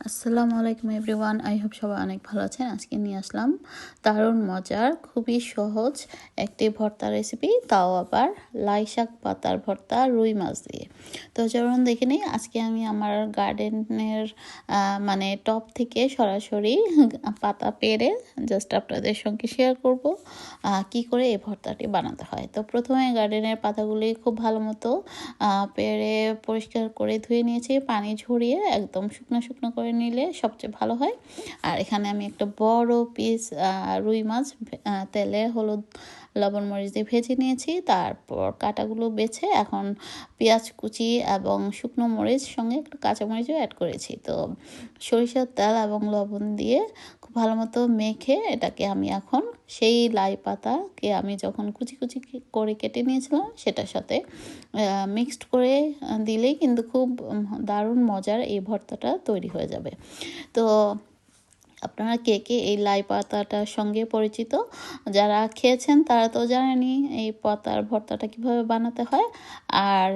আসসালামু আলাইকুম everyone, I hope সবাই অনেক ভালো আছেন। আজকে নিয়ে আসলাম দারুণ মজার, খুবই সহজ একটি ভর্তা রেসিপি, তাও আবার লাই শাক পাতার ভর্তা রুই মাছ দিয়ে। তো চলুন দেখে নিই। আজকে আমি আমার গার্ডেনের টব থেকে সরাসরি পাতা পেড়ে জাস্ট আপনাদের সঙ্গে শেয়ার করব কি করে এই ভর্তাটি বানাতে হয়। তো প্রথমে গার্ডেনের পাতাগুলি খুব ভালো মতো পেড়ে পরিষ্কার করে ধুয়ে নিয়েছি, পানি ঝরিয়ে একদম শুকনো শুকনো করে নিলে সবচেয়ে ভালো হয়। আর এখানে আমি একটা বড় পিস রুই মাছ তেলে হলুদ লবণ মরিচ দিয়ে ভেজে নিয়েছি। তারপর কাঁটাগুলো বেছে এখন পেঁয়াজ কুচি এবং শুকনো মরিচ সঙ্গে একটু কাঁচামরিচও অ্যাড করেছি। তো সরিষার তেল এবং লবণ দিয়ে খুব ভালো মতো মেখে এটাকে আমি এখন সেই লাই পাতাকে আমি যখন কুচি কুচি করে কেটে নিয়েছিলাম সেটার সাথে মিক্সড করে দিলেই কিন্তু খুব দারুণ মজার এই ভর্তাটা তৈরি হয়ে যাবে। তো আপনারা কে কে এই লাই পাতাটার সঙ্গে পরিচিত? যারা খেয়েছেন তারা তো জানেনই এই পাতার ভর্তাটা কিভাবে বানাতে হয়। আর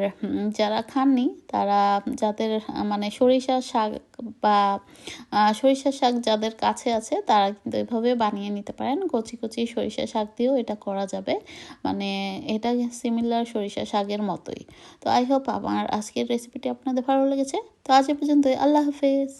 যারা খাননি তারা, যাদের সরিষার শাক বা সরিষার শাক যাদের কাছে আছে তারা কিন্তু এভাবে বানিয়ে নিতে পারেন। কচি কচি সরিষা শাক দিয়েও এটা করা যাবে, এটা সিমিলার সরিষা শাকের মতোই। তো আই হোপ আমার আজকের রেসিপিটি আপনাদের ভালো লেগেছে। তো আজ এ পর্যন্তই। আল্লাহ হাফেজ।